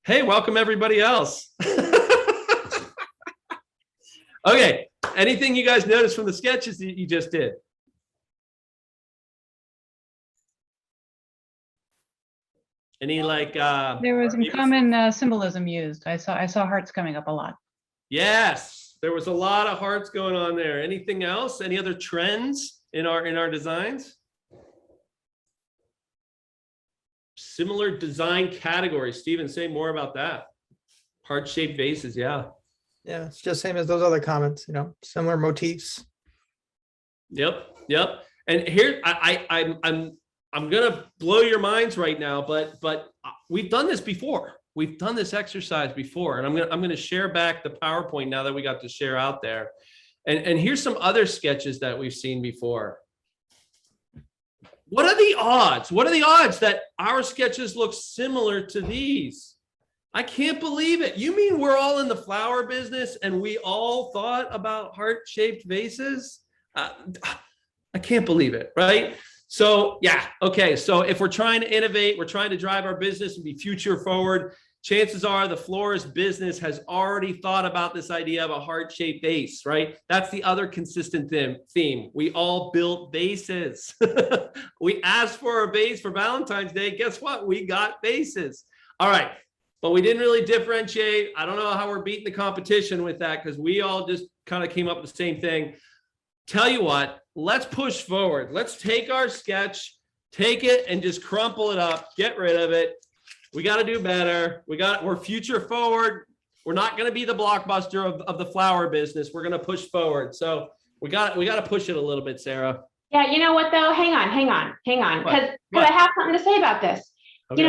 Hey, welcome everybody else. Okay, anything you guys noticed from the sketches that you just did? Any like there was some common symbolism used. I saw hearts coming up a lot. Yes, there was a lot of hearts going on there. Anything else? Any other trends in our designs? Similar design categories. Steven, say more about that. Heart-shaped vases, yeah. Yeah, it's just same as those other comments, similar motifs. Yep. And here I'm gonna blow your minds right now, but we've done this before. We've done this exercise before, and I'm gonna share back the PowerPoint now that we got to share out there. And here's some other sketches that we've seen before. What are the odds? What are the odds that our sketches look similar to these? I can't believe it. You mean we're all in the flower business and we all thought about heart-shaped vases? I can't believe it, right? So yeah, okay. So if we're trying to innovate, we're trying to drive our business and be future forward, chances are the florist business has already thought about this idea of a heart-shaped vase, right? That's the other consistent theme. We all built vases. We asked for a vase for Valentine's Day. Guess what? We got vases. All right. But we didn't really differentiate. I don't know how we're beating the competition with that because we all just kind of came up with the same thing. Tell you what, let's push forward. Let's take our sketch, take it and just crumple it up, get rid of it. We got to do better. We're future forward. We're not going to be the blockbuster of the flower business. We're going to push forward. So we got to push it a little bit, Sarah. Yeah, you know what though? Hang on. Because I have something to say about this. Okay.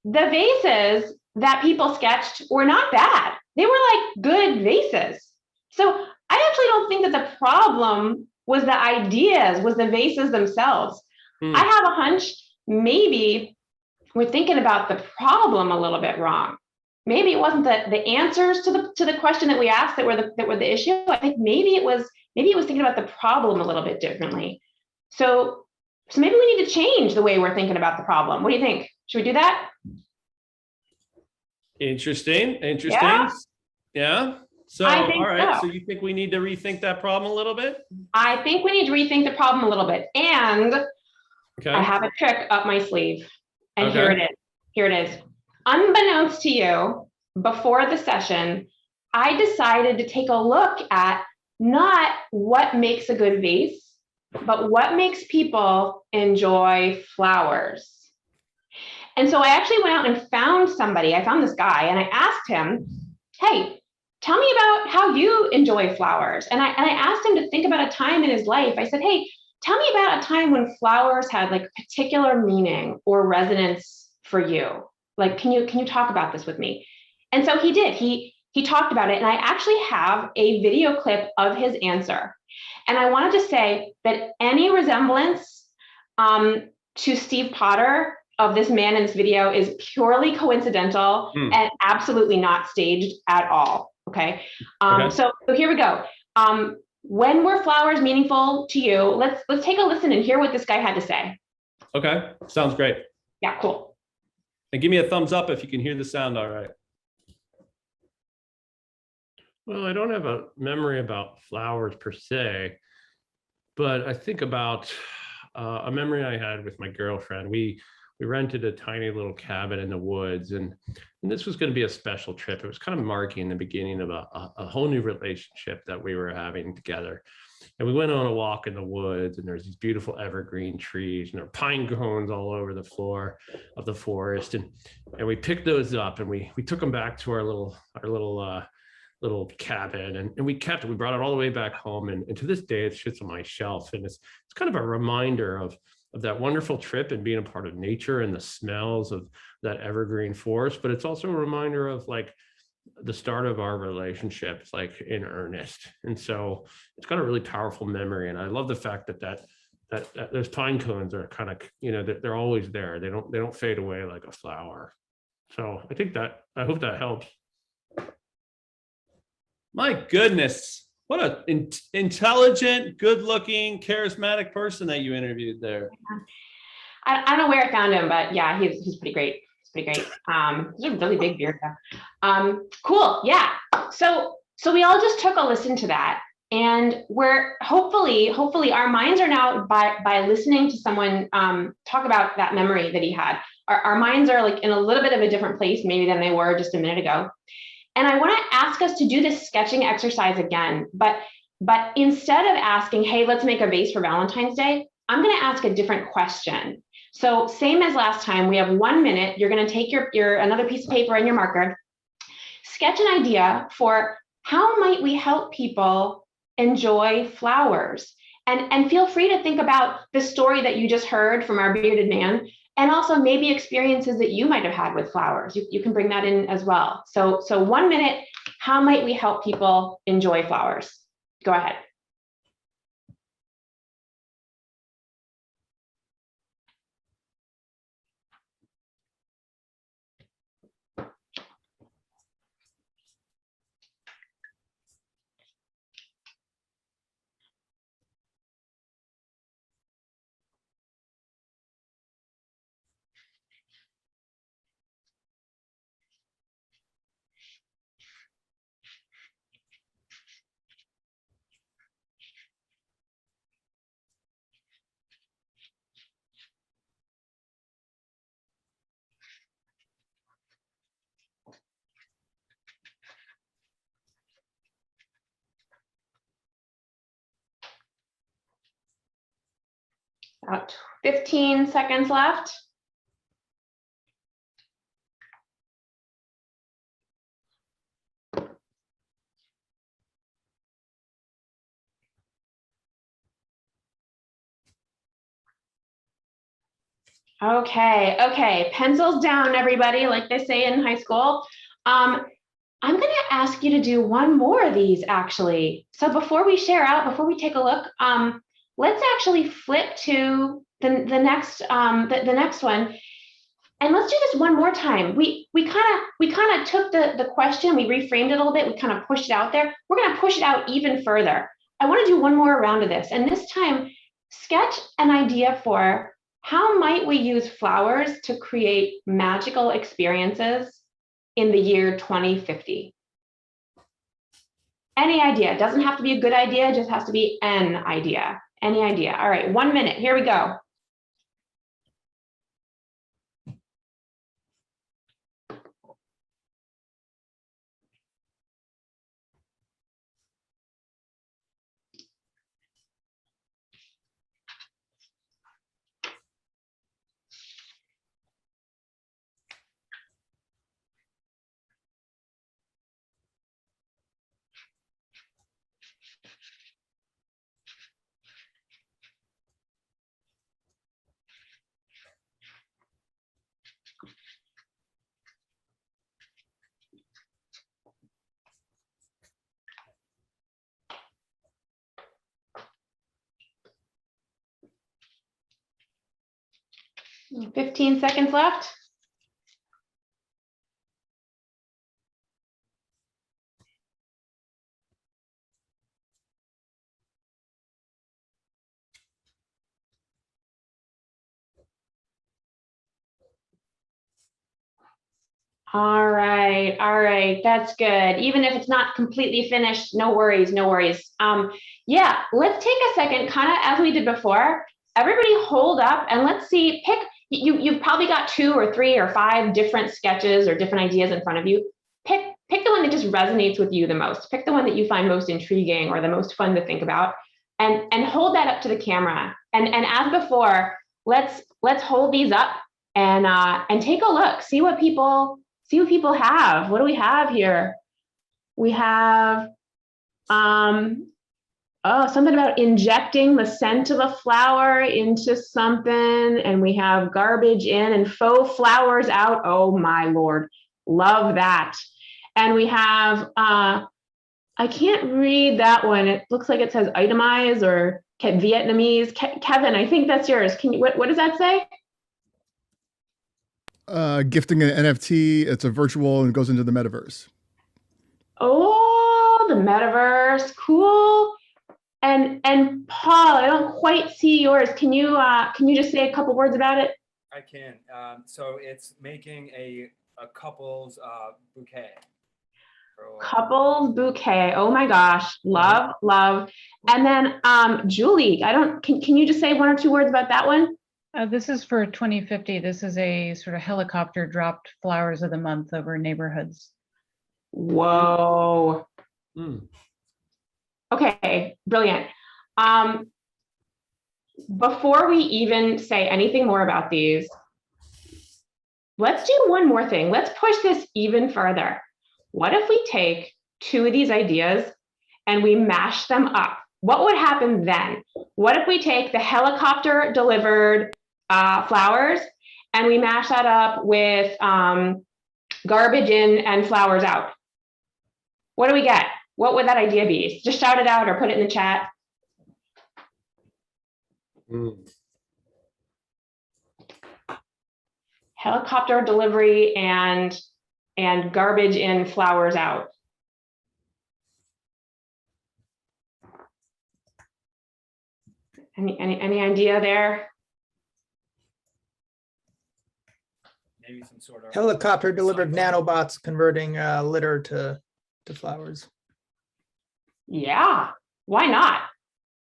The vases that people sketched were not bad. They were like good vases. So I actually don't think that the problem was the ideas, was the vases themselves. I have a hunch maybe we're thinking about the problem a little bit wrong. Maybe it wasn't the answers to the question that we asked that were the issue. I think maybe it was thinking about the problem a little bit differently. So maybe we need to change the way we're thinking about the problem. What do you think? Should we do that? Interesting. Yeah. So, all right. So you think we need to rethink that problem a little bit? I think we need to rethink the problem a little bit. And I have a trick up my sleeve. And here it is. Unbeknownst to you, before the session, I decided to take a look at not what makes a good vase, but what makes people enjoy flowers. And so I actually went out and found somebody. I found this guy and I asked him, hey, tell me about how you enjoy flowers. And I asked him to think about a time in his life. I said, hey, tell me about a time when flowers had like particular meaning or resonance for you. Like, can you talk about this with me? And so he did. He talked about it. And I actually have a video clip of his answer. And I wanted to say that any resemblance to Steve Potter of this man in this video is purely coincidental and absolutely not staged at all. Okay. So here we go. When were flowers meaningful to you? Let's take a listen and hear what this guy had to say. Okay. Sounds great. Yeah, cool. And give me a thumbs up if you can hear the sound all right. Well, I don't have a memory about flowers per se, but I think about a memory I had with my girlfriend. We rented a tiny little cabin in the woods, and this was going to be a special trip. It was kind of marking the beginning of a whole new relationship that we were having together. And we went on a walk in the woods, and there's these beautiful evergreen trees, and there are pine cones all over the floor of the forest. And we picked those up, and we took them back to our little cabin, and we kept it. We brought it all the way back home, and to this day, it sits on my shelf. And it's kind of a reminder of that wonderful trip and being a part of nature and the smells of that evergreen forest. But it's also a reminder of like the start of our relationship, like in earnest. And so it's got a really powerful memory. And I love the fact that those pine cones are kind of, they're always there. They don't fade away like a flower. So I hope that helps. My goodness. What an intelligent, good-looking, charismatic person that you interviewed there. I don't know where I found him, but yeah, he's pretty great. pretty great. It's a really big beard though. Cool. Yeah. So we all just took a listen to that, and we're hopefully our minds are now by listening to someone talk about that memory that he had. Our minds are like in a little bit of a different place maybe than they were just a minute ago. And I want to ask us to do this sketching exercise again, but instead of asking, hey, let's make a vase for Valentine's Day, I'm going to ask a different question. So same as last time, we have 1 minute. You're going to take your another piece of paper and your marker, sketch an idea for how might we help people enjoy flowers, and feel free to think about the story that you just heard from our bearded man, and also maybe experiences that you might have had with flowers. You can bring that in as well. So 1 minute, how might we help people enjoy flowers? Go ahead. About 15 seconds left. Okay, pencils down, everybody, like they say in high school. I'm going to ask you to do one more of these, actually. So before we share out, before we take a look, let's actually flip to the next one, and let's do this one more time. We kind of took the question, we reframed it a little bit, we kind of pushed it out there. We're going to push it out even further. I want to do one more round of this, and this time, sketch an idea for how might we use flowers to create magical experiences in the year 2050? Any idea. It doesn't have to be a good idea, it just has to be an idea. Any idea. All right, 1 minute. Here we go. Mm, 15 seconds left. All right, that's good. Even if it's not completely finished, no worries, no worries. Yeah, let's take a second, kind of as we did before. Everybody hold up and let's see, pick, you've probably got 2 or 3 or 5 different sketches or different ideas in front of you. Pick the one that just resonates with you the most. Pick the one that you find most intriguing or the most fun to think about, and hold that up to the camera. And as before, let's hold these up and take a look, see what people have. What do we have here? We have something about injecting the scent of a flower into something, and we have garbage in and faux flowers out. Oh my Lord, love that. And we have, I can't read that one. It looks like it says itemize or Vietnamese. Kevin, I think that's yours. Can you, what does that say? Gifting an NFT. It's a virtual and goes into the metaverse. Oh, the metaverse, cool. And Paul, I don't quite see yours. Can you just say a couple words about it? I can. So it's making a couple's bouquet. Couples bouquet. Oh my gosh. Love, love. And then Julie, can you just say one or two words about that one? This is for 2050. This is a sort of helicopter dropped flowers of the month over neighborhoods. Whoa. Okay, brilliant. Before we even say anything more about these, let's do one more thing. Let's push this even further. What if we take two of these ideas and we mash them up? What would happen then? What if we take the helicopter delivered flowers and we mash that up with garbage in and flowers out? What do we get? What would that idea be? Just shout it out or put it in the chat. Helicopter delivery and garbage in, flowers out. Any idea there? Maybe some sort of Helicopter delivered nanobots converting litter to flowers. Yeah, why not?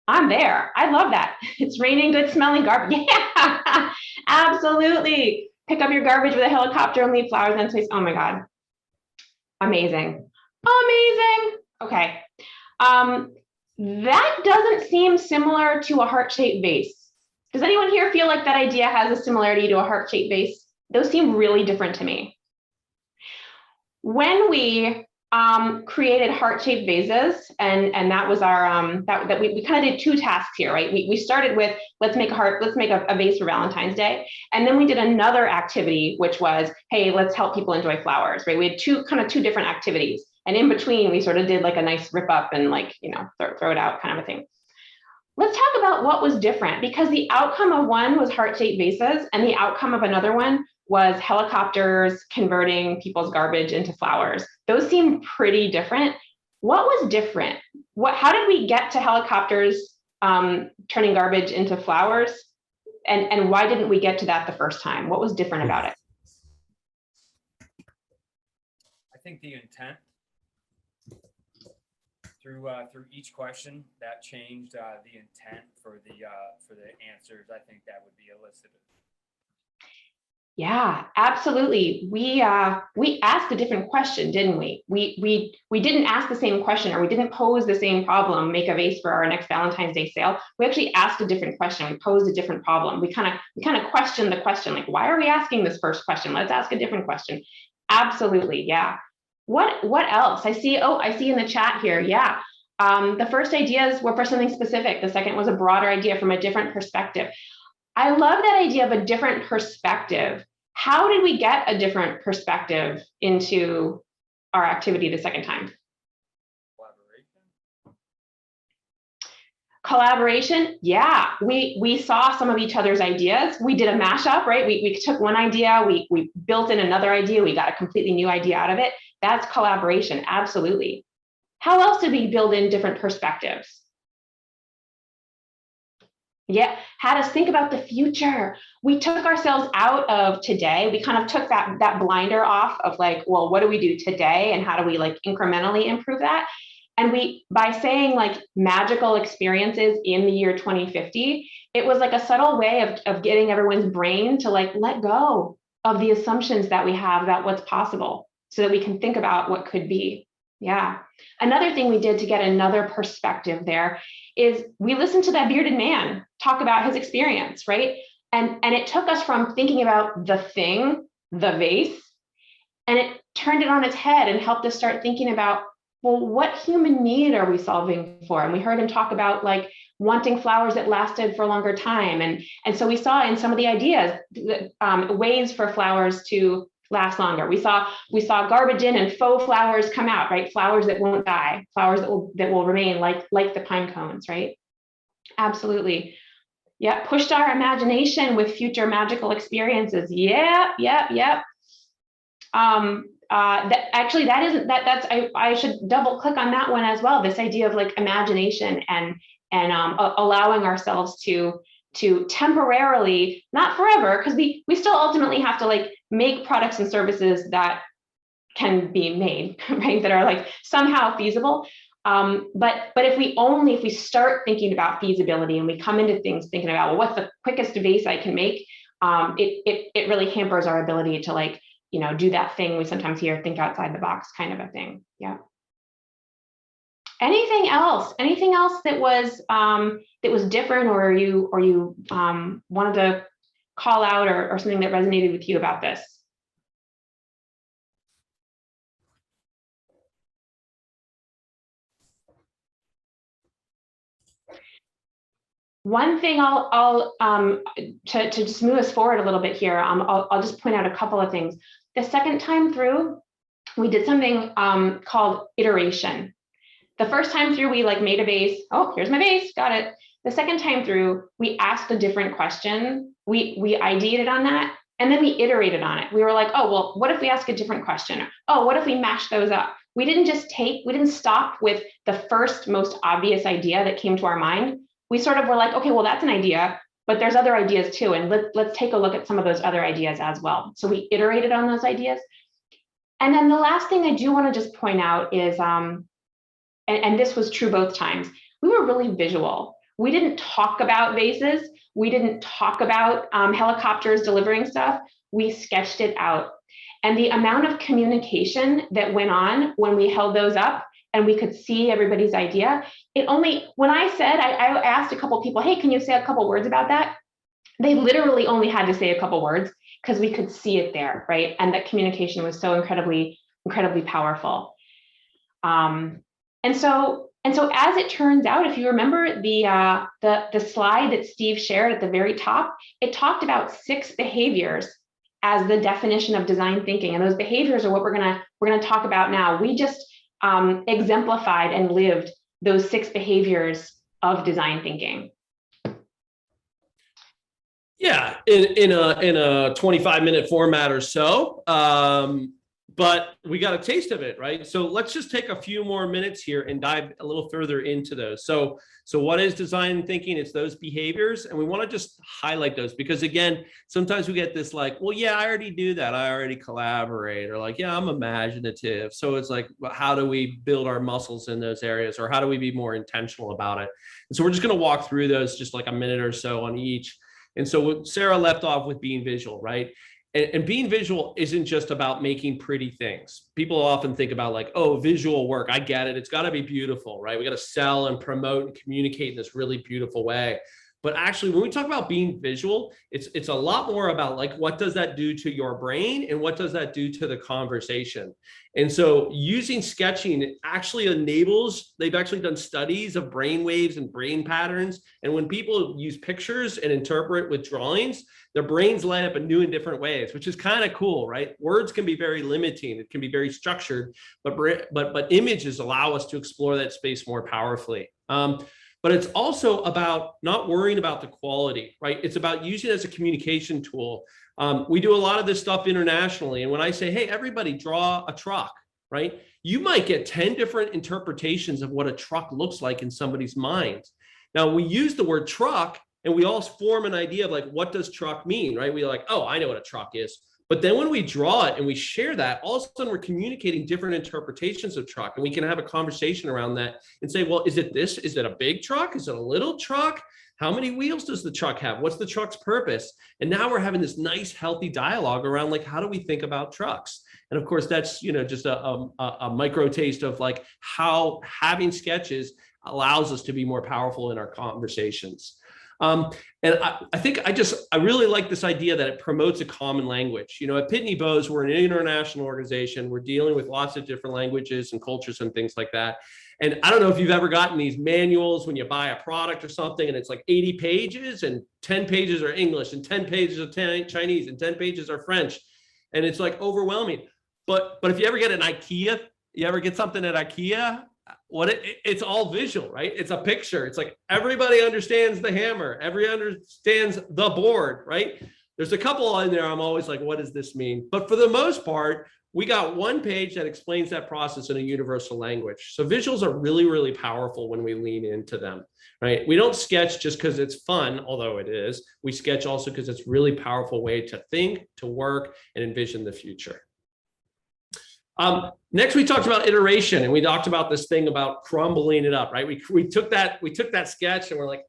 I'm there. I love that. It's raining good smelling garbage. Yeah, absolutely. Pick up your garbage with a helicopter and leave flowers in place. Oh my God. Amazing. Amazing. Okay. That doesn't seem similar to a heart-shaped vase. Does anyone here feel like that idea has a similarity to a heart-shaped vase? Those seem really different to me. When we created heart-shaped vases, and that was our that we kind of did two tasks here, right? We started with let's make a vase for Valentine's Day, and then we did another activity which was, hey, let's help people enjoy flowers, right? We had two different activities, and in between we sort of did like a nice rip up and like, you know, throw it out kind of a thing. Let's talk about what was different, because the outcome of one was heart-shaped vases and the outcome of another one was helicopters converting people's garbage into flowers. Those seem pretty different. What was different? How did we get to helicopters turning garbage into flowers? And why didn't we get to that the first time? What was different about it? I think the intent through each question that changed the intent for the answers. I think that would be elicited. Yeah, absolutely. We asked a different question, didn't we? We didn't ask the same question, or we didn't pose the same problem, make a vase for our next Valentine's Day sale. We actually asked a different question. We posed a different problem. We kind of questioned the question, like, why are we asking this first question? Let's ask a different question. Absolutely, yeah. What else? I see in the chat here, yeah. The first ideas were for something specific. The second was a broader idea from a different perspective. I love that idea of a different perspective. How did we get a different perspective into our activity the second time? Collaboration, yeah. We saw some of each other's ideas. We did a mashup, right? We took one idea, we built in another idea, we got a completely new idea out of it. That's collaboration, absolutely. How else did we build in different perspectives? Yeah, had us think about the future. We took ourselves out of today. We kind of took that blinder off of like, well, what do we do today and how do we like incrementally improve that? And by saying like magical experiences in the year 2050, it was like a subtle way of getting everyone's brain to like let go of the assumptions that we have about what's possible so that we can think about what could be. Yeah. Another thing we did to get another perspective there is we listened to that bearded man talk about his experience, right? And it took us from thinking about the thing, the vase, and it turned it on its head and helped us start thinking about, well, what human need are we solving for? And we heard him talk about like wanting flowers that lasted for a longer time. And so we saw in some of the ideas ways for flowers to last longer. We saw garbage in and faux flowers come out, right? Flowers that won't die, flowers that will remain like the pine cones, right? Absolutely. Yeah, pushed our imagination with future magical experiences. Yep. I should double click on that one as well. This idea of like imagination and allowing ourselves to to temporarily, not forever, because we still ultimately have to like make products and services that can be made, right? That are like somehow feasible. But if we start thinking about feasibility and we come into things thinking about, well, what's the quickest vase I can make? It really hampers our ability to like, you know, do that thing we sometimes hear, think outside the box kind of a thing. Yeah. Anything else? Anything else that was different, or you wanted to call out, or something that resonated with you about this? One thing I'll to just move us forward a little bit here, I'll just point out a couple of things. The second time through, we did something called iteration. The first time through, we like made a vase. Oh, here's my vase, got it. The second time through, we asked a different question. We ideated on that, and then we iterated on it. We were like, oh, well, what if we ask a different question? Oh, what if we mash those up? We didn't stop with the first most obvious idea that came to our mind. We sort of were like, okay, well, that's an idea, but there's other ideas too. And let's take a look at some of those other ideas as well. So we iterated on those ideas. And then the last thing I do want to just point out is, and this was true both times, we were really visual. We didn't talk about vases. We didn't talk about helicopters delivering stuff. We sketched it out. And the amount of communication that went on when we held those up and we could see everybody's idea, when I said, I asked a couple people, hey, can you say a couple words about that? They literally only had to say a couple words because we could see it there, right? And that communication was so incredibly, incredibly powerful. And so as it turns out, if you remember the slide that Steve shared at the very top, it talked about 6 behaviors as the definition of design thinking. And those behaviors are what we're gonna talk about now. We just exemplified and lived those 6 behaviors of design thinking. Yeah, in a 25-minute format or so. But we got a taste of it, right? So let's just take a few more minutes here and dive a little further into those. So what is design thinking? It's those behaviors, and we want to just highlight those because, again, sometimes we get this like, well, yeah, I already do that. I already collaborate, or like, yeah, I'm imaginative. So it's like, well, how do we build our muscles in those areas, or how do we be more intentional about it? And so we're just going to walk through those just like a minute or so on each. And so Sarah left off with being visual, right? And being visual isn't just about making pretty things. People often think about like, oh, visual work. I get it. It's got to be beautiful, right? We got to sell and promote and communicate in this really beautiful way. But actually, when we talk about being visual, it's a lot more about like, what does that do to your brain and what does that do to the conversation? And so using sketching actually enables, they've actually done studies of brain waves and brain patterns. And when people use pictures and interpret with drawings, their brains light up in new and different ways, which is kind of cool, right? Words can be very limiting. It can be very structured, but images allow us to explore that space more powerfully. But it's also about not worrying about the quality, right? It's about using it as a communication tool. We do a lot of this stuff internationally. And when I say, hey, everybody draw a truck, right? You might get 10 different interpretations of what a truck looks like in somebody's mind. Now we use the word truck and we all form an idea of like, what does truck mean, right? We're like, oh, I know what a truck is. But then when we draw it and we share that, all of a sudden we're communicating different interpretations of truck. And we can have a conversation around that and say, well, is it this? Is it a big truck? Is it a little truck? How many wheels does the truck have? What's the truck's purpose? And now we're having this nice, healthy dialogue around like, how do we think about trucks? And of course, that's, you know, just a micro taste of like how having sketches allows us to be more powerful in our conversations. And I think I really like this idea that it promotes a common language. You know, at Pitney Bowes, we're an international organization. We're dealing with lots of different languages and cultures and things like that. And I don't know if you've ever gotten these manuals when you buy a product or something, and it's like 80 pages and 10 pages are English and 10 pages are Chinese and 10 pages are French. And it's like overwhelming. But if you ever get an IKEA, you ever get something at IKEA, it's all visual, right? It's a picture. It's like everybody understands the hammer. Everybody understands the board, right? There's a couple in there. I'm always like, what does this mean? But for the most part, we got one page that explains that process in a universal language. So visuals are really, really powerful when we lean into them, right? We don't sketch just because it's fun, although it is. We sketch also because it's a really powerful way to think, to work, and envision the future. Next, we talked about iteration, and we talked about this thing about crumbling it up, right? We took that sketch and we're like,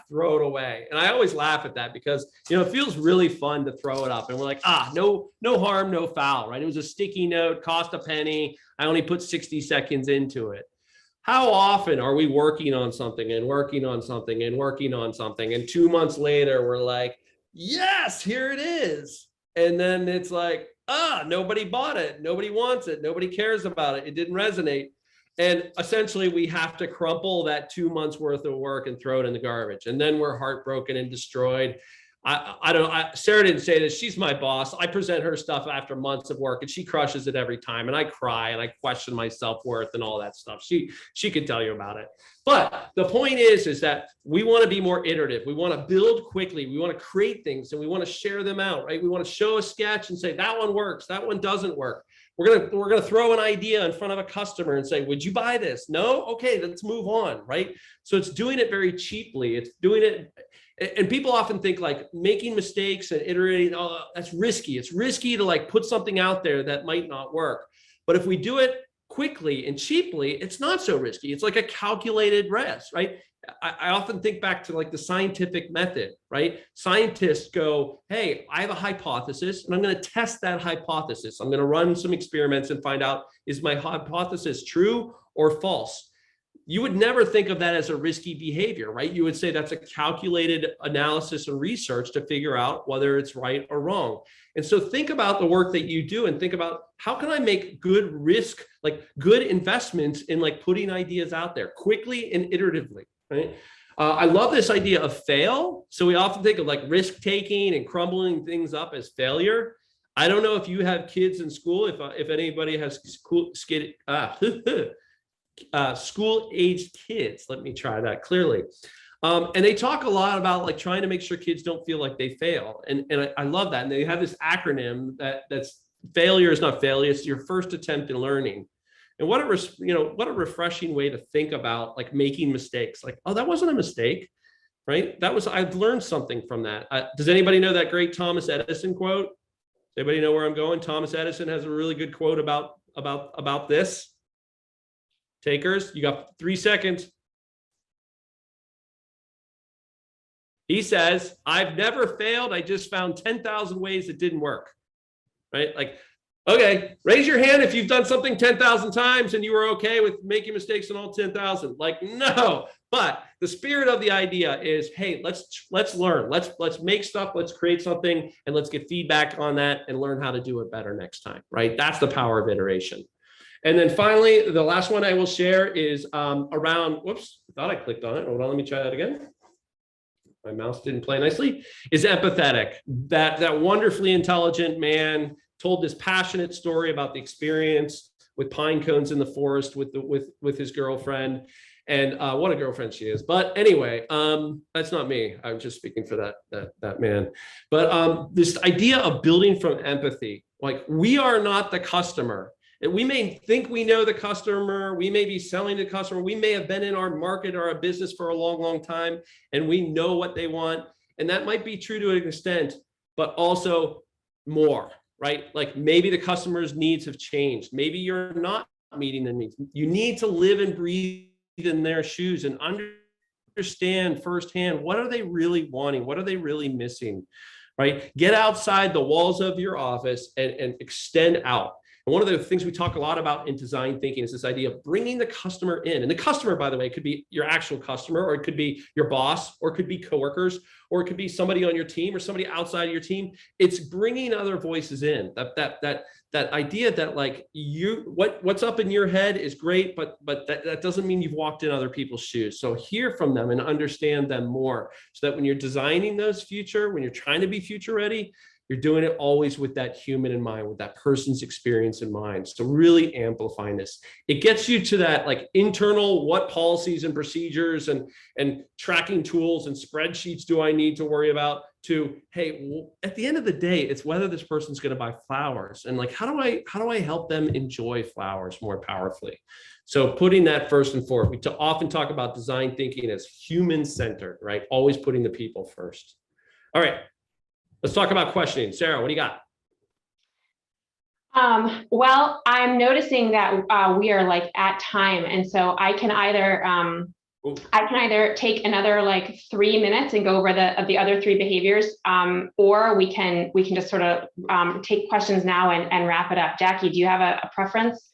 throw it away. And I always laugh at that because, it feels really fun to throw it up, and we're like, no harm, no foul, right? It was a sticky note, cost a penny. I only put 60 seconds into it. How often are we working on something and working on something and working on something, and 2 months later we're like, yes, here it is. And then it's like, nobody bought it. Nobody wants it. Nobody cares about it. It didn't resonate. And essentially we have to crumple that 2 months worth of work and throw it in the garbage. And then we're heartbroken and destroyed. I don't know. Sarah didn't say this. She's my boss. I present her stuff after months of work and she crushes it every time. And I cry and I question my self-worth and all that stuff. She could tell you about it. But the point is that we want to be more iterative. We want to build quickly. We want to create things and we want to share them out, right? We want to show a sketch and say, that one works. That one doesn't work. We're going to throw an idea in front of a customer and say, would you buy this? No? Okay, let's move on, right? So it's doing it very cheaply. It's doing it. And people often think like making mistakes and iterating, that's risky. It's risky to like put something out there that might not work. But if we do it quickly and cheaply, it's not so risky. It's like a calculated risk, right? I often think back to like the scientific method, right? Scientists go, hey, I have a hypothesis and I'm going to test that hypothesis. I'm going to run some experiments and find out, is my hypothesis true or false? You would never think of that as a risky behavior, right? You would say that's a calculated analysis and research to figure out whether it's right or wrong. And so think about the work that you do and think about how can I make good risk, like good investments in like putting ideas out there quickly and iteratively, right? I love this idea of fail. So we often think of like risk taking and crumbling things up as failure. I don't know if you have kids in school, if anybody has school-aged kids. Let me try that clearly. And they talk a lot about like trying to make sure kids don't feel like they fail. And I love that. And they have this acronym that's failure is not failure. It's your first attempt in learning. And what a refreshing way to think about like making mistakes. Like, oh, that wasn't a mistake, right? I've learned something from that. Does anybody know that great Thomas Edison quote? Does anybody know where I'm going? Thomas Edison has a really good quote about this. Takers, you got 3 seconds. He says, I've never failed. I just found 10,000 ways it didn't work, right? Like, okay, raise your hand if you've done something 10,000 times and you were okay with making mistakes in all 10,000. Like, no, but the spirit of the idea is, hey, let's learn. Let's make stuff, let's create something, and let's get feedback on that and learn how to do it better next time, right? That's the power of iteration. And then finally, the last one I will share is around, whoops, I thought I clicked on it. Hold on, let me try that again. My mouse didn't play nicely, is empathetic. That wonderfully intelligent man told this passionate story about the experience with pine cones in the forest with his girlfriend. And what a girlfriend she is. But anyway, that's not me. I'm just speaking for that man. But this idea of building from empathy, like we are not the customer. We may think we know the customer, we may be selling to the customer, we may have been in our market or our business for a long, long time, and we know what they want. And that might be true to an extent, but also more, right? Like maybe the customer's needs have changed. Maybe you're not meeting their needs. You need to live and breathe in their shoes and understand firsthand, what are they really wanting? What are they really missing, right? Get outside the walls of your office and extend out. And one of the things we talk a lot about in design thinking is this idea of bringing the customer in. And the customer, by the way, could be your actual customer, or it could be your boss, or it could be coworkers, or it could be somebody on your team or somebody outside of your team. It's bringing other voices in. That idea that like what's up in your head is great, but that doesn't mean you've walked in other people's shoes. So hear from them and understand them more, so that when you're designing when you're trying to be future ready, you're doing it always with that human in mind, with that person's experience in mind. So really amplifying this. It gets you to that like internal, what policies and procedures and tracking tools and spreadsheets do I need to worry about, to, hey, at the end of the day, it's whether this person's going to buy flowers, and like, how do I help them enjoy flowers more powerfully? So putting that first and forth. We often talk about design thinking as human-centered, right? Always putting the people first. All right, let's talk about questioning. Sarah, what do you got? Well, I'm noticing that we are like at time, and so I can either take another like 3 minutes and go over the other 3 behaviors, or we can just sort of take questions now and wrap it up. Jackie, do you have a preference?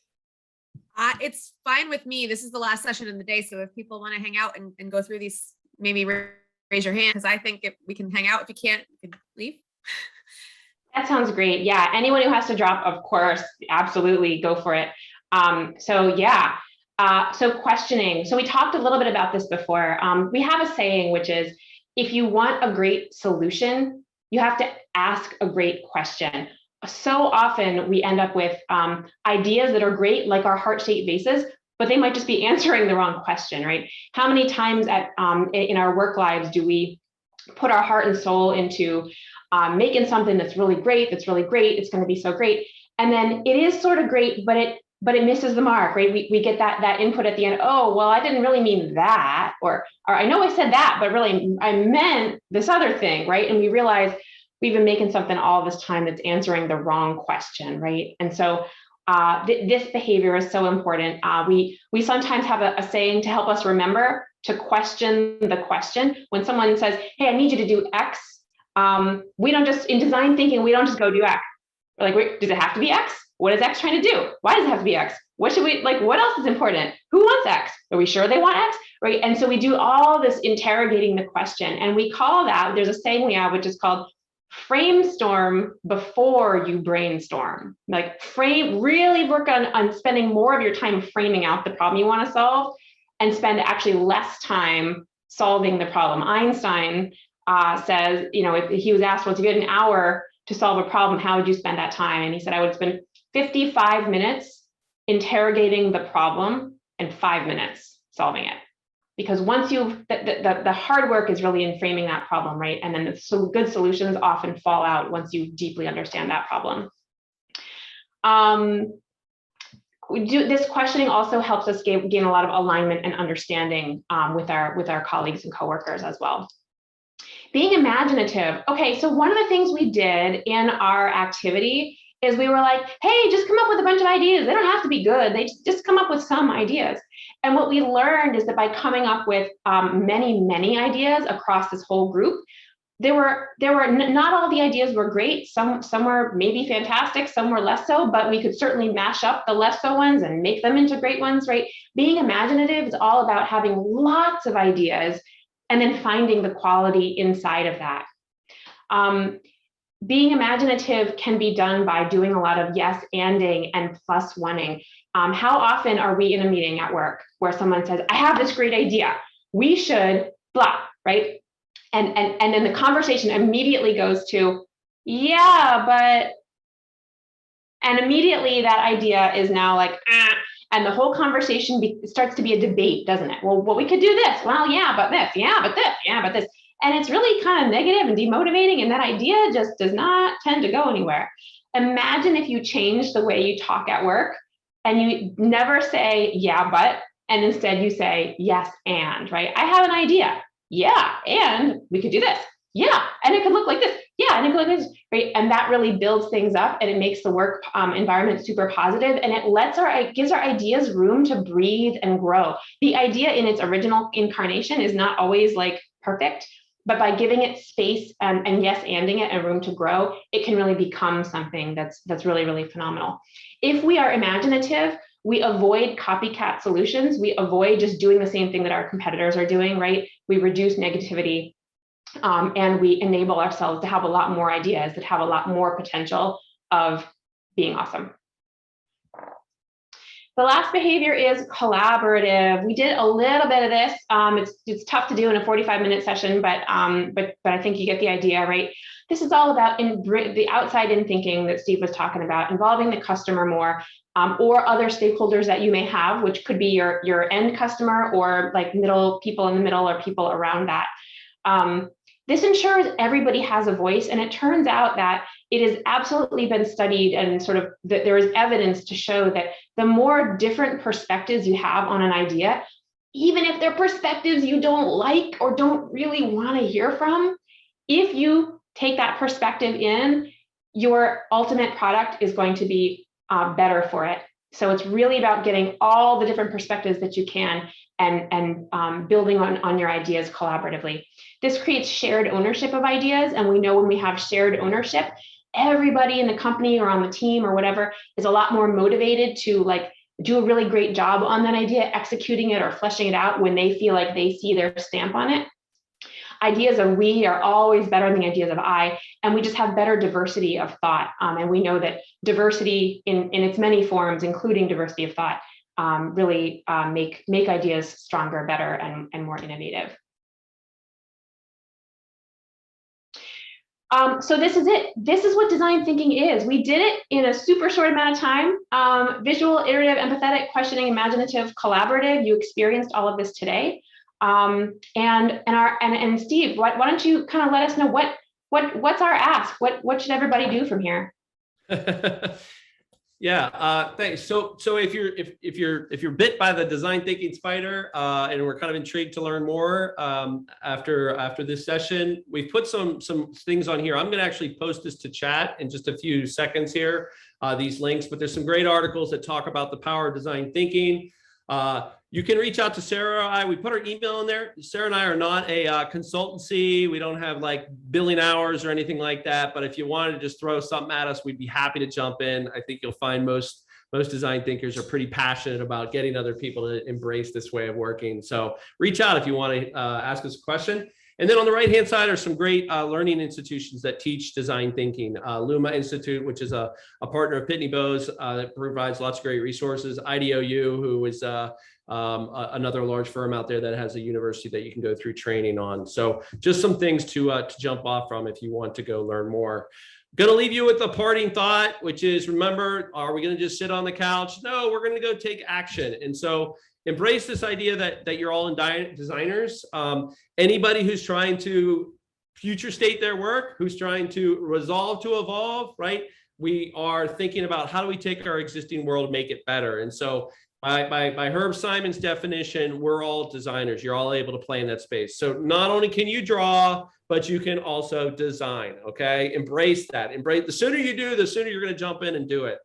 It's fine with me. This is the last session in the day, so if people want to hang out and go through these, maybe raise your hand, because I think if we can hang out. If you can't, you can leave. That sounds great. Yeah, anyone who has to drop, of course, absolutely go for it. So yeah, so questioning. So we talked a little bit about this before. We have a saying, which is, if you want a great solution, you have to ask a great question. So often we end up with ideas that are great, like our heart-shaped vases, but they might just be answering the wrong question, right? How many times in our work lives do we put our heart and soul into making something that's really great, it's going to be so great, and then it is sort of great, but it misses the mark, right? We get that input at the end. Oh, well, I didn't really mean that, or I know I said that, but really I meant this other thing, right? And we realize we've been making something all this time that's answering the wrong question, right? And so this behavior is so important. We sometimes have a saying to help us remember to question the question. When someone says, hey, I need you to do X, we don't just, in design thinking, we don't just go do X. We're like, wait, does it have to be X? What is X trying to do? Why does it have to be X? What should we, like, what else is important? Who wants X? Are we sure they want X? Right? And so we do all this interrogating the question, and we call that, there's a saying we have, which is called framestorm before you brainstorm. Like really work on spending more of your time framing out the problem you want to solve, and spend actually less time solving the problem. Einstein says, if he was asked, well, if you had an hour to solve a problem, how would you spend that time? And he said, I would spend 55 minutes interrogating the problem and 5 minutes solving it. Because once the hard work is really in framing that problem, right? And then the good solutions often fall out once you deeply understand that problem. This questioning also helps us gain a lot of alignment and understanding with our colleagues and coworkers as well. Being imaginative. Okay, so one of the things we did in our activity is we were like, hey, just come up with a bunch of ideas. They don't have to be good. They just come up with some ideas. And what we learned is that by coming up with many ideas across this whole group, there were not all the ideas were great. Some were maybe fantastic, some were less so, but we could certainly mash up the less so ones and make them into great ones, right? Being imaginative is all about having lots of ideas and then finding the quality inside of that. Being imaginative can be done by doing a lot of yes anding and plus oneing. How often are we in a meeting at work where someone says, I have this great idea, we should blah, right? And then the conversation immediately goes to, yeah, but, and immediately that idea is now like, and the whole conversation starts to be a debate, doesn't it? Well, we could do this. Well, yeah, but this, yeah, but this, yeah, but this. And it's really kind of negative and demotivating, and that idea just does not tend to go anywhere. Imagine if you change the way you talk at work and you never say, yeah, but, and instead you say, yes, and, right? I have an idea. Yeah, and we could do this. Yeah, and it could look like this. Yeah, and it could look like this, right? And that really builds things up, and it makes the work environment super positive, and it gives our ideas room to breathe and grow. The idea in its original incarnation is not always like perfect, but by giving it space and yes anding it and room to grow, it can really become something that's really, really phenomenal. If we are imaginative, we avoid copycat solutions. We avoid just doing the same thing that our competitors are doing, right? We reduce negativity, and we enable ourselves to have a lot more ideas that have a lot more potential of being awesome. The last behavior is collaborative. We did a little bit of this. It's tough to do in a 45-minute session, but I think you get the idea, right? This is all about the outside-in thinking that Steve was talking about, involving the customer more, or other stakeholders that you may have, which could be your end customer or like people in the middle or people around that. This ensures everybody has a voice. And it turns out that it has absolutely been studied and sort of that there is evidence to show that the more different perspectives you have on an idea, even if they're perspectives you don't like or don't really want to hear from, if you take that perspective in, your ultimate product is going to be better for it. So it's really about getting all the different perspectives that you can and building on your ideas collaboratively. This creates shared ownership of ideas. And we know when we have shared ownership, everybody in the company or on the team or whatever is a lot more motivated to like do a really great job on that idea, executing it or fleshing it out when they feel like they see their stamp on it. Ideas of we are always better than the ideas of I, and we just have better diversity of thought. And we know that diversity in its many forms, including diversity of thought, really make ideas stronger, better, and more innovative. So this is it. This is what design thinking is. We did it in a super short amount of time. Visual, iterative, empathetic, questioning, imaginative, collaborative. You experienced all of this today. And Steve, why don't you kind of let us know what's our ask? What should everybody do from here? Yeah, thanks. So if you're bit by the design thinking spider, and we're kind of intrigued to learn more after this session, we've put some things on here. I'm going to actually post this to chat in just a few seconds here, these links. But there's some great articles that talk about the power of design thinking. You can reach out to Sarah or I. We put our email in there. Sarah and I are not a consultancy. We don't have like billing hours or anything like that. But if you wanted to just throw something at us, we'd be happy to jump in. I think you'll find most design thinkers are pretty passionate about getting other people to embrace this way of working. So reach out if you want to ask us a question. And then on the right-hand side are some great learning institutions that teach design thinking. Luma Institute, which is a partner of Pitney Bowes that provides lots of great resources. IDOU, who is another large firm out there that has a university that you can go through training on. So just some things to jump off from if you want to go learn more. Going to leave you with a parting thought, which is, remember, are we going to just sit on the couch? No, we're going to go take action. And so embrace this idea that you're all designers. Anybody who's trying to future state their work, who's trying to resolve to evolve, right? We are thinking about how do we take our existing world, make it better. And so by Herb Simon's definition, we're all designers. You're all able to play in that space. So not only can you draw, but you can also design, okay? Embrace that. The sooner you do, the sooner you're going to jump in and do it.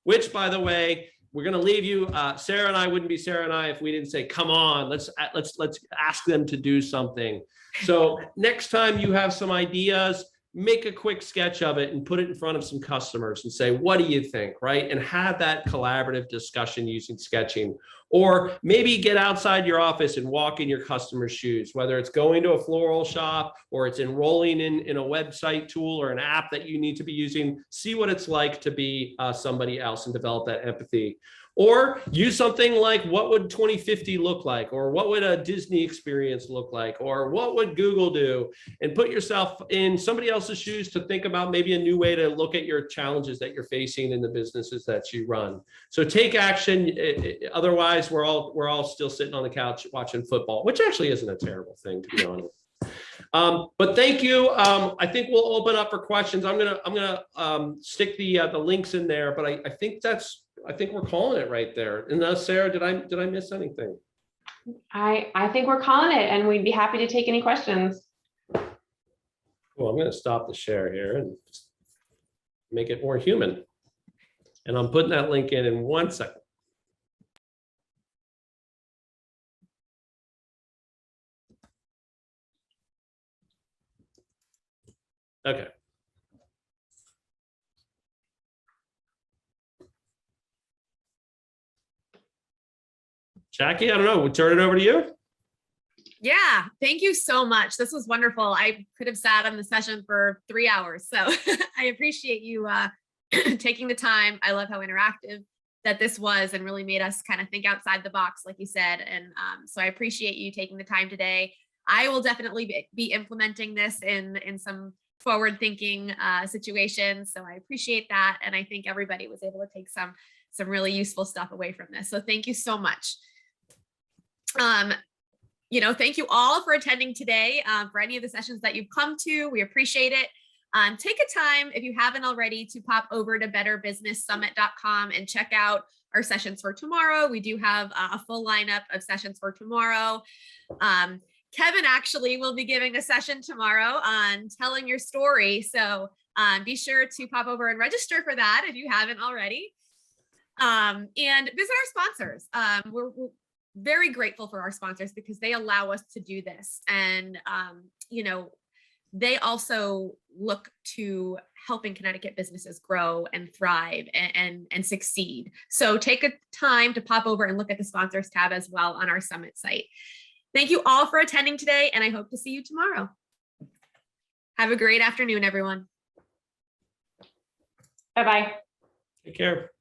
Which, by the way, we're going to leave you. Sarah and I wouldn't be Sarah and I if we didn't say, come on, let's ask them to do something. So next time you have some ideas, make a quick sketch of it and put it in front of some customers and say, what do you think, right? And have that collaborative discussion using sketching. Or maybe get outside your office and walk in your customer's shoes, whether it's going to a floral shop or it's enrolling in a website tool or an app that you need to be using. See what it's like to be somebody else and develop that empathy. Or use something like, what would 2050 look like? Or what would a Disney experience look like? Or what would Google do? And put yourself in somebody else's shoes to think about maybe a new way to look at your challenges that you're facing in the businesses that you run. So take action. Otherwise, we're all still sitting on the couch watching football, which actually isn't a terrible thing, to be honest. But thank you. I think we'll open up for questions. I'm gonna stick the links in there, but I think we're calling it right there. And Sarah, did I miss anything? I think we're calling it, and we'd be happy to take any questions. Well, I'm going to stop the share here and just make it more human. And I'm putting that link in 1 second. Okay. Jackie, I don't know, we'll turn it over to you. Yeah, thank you so much. This was wonderful. I could have sat on the session for 3 hours. So I appreciate you taking the time. I love how interactive that this was and really made us kind of think outside the box, like you said. And so I appreciate you taking the time today. I will definitely be implementing this in some forward thinking situations. So I appreciate that. And I think everybody was able to take some really useful stuff away from this. So thank you so much. thank you all for attending today, for any of the sessions that you've come to. We appreciate it. Take a time, if you haven't already, to pop over to betterbusinesssummit.com and check out our sessions for tomorrow. We do have a full lineup of sessions for tomorrow. Kevin actually will be giving a session tomorrow on telling your story. So be sure to pop over and register for that if you haven't already. And visit our sponsors. We're very grateful for our sponsors because they allow us to do this. And, they also look to helping Connecticut businesses grow and thrive and succeed. So take a time to pop over and look at the sponsors tab as well on our summit site. Thank you all for attending today, and I hope to see you tomorrow. Have a great afternoon, everyone. Bye-bye. Take care.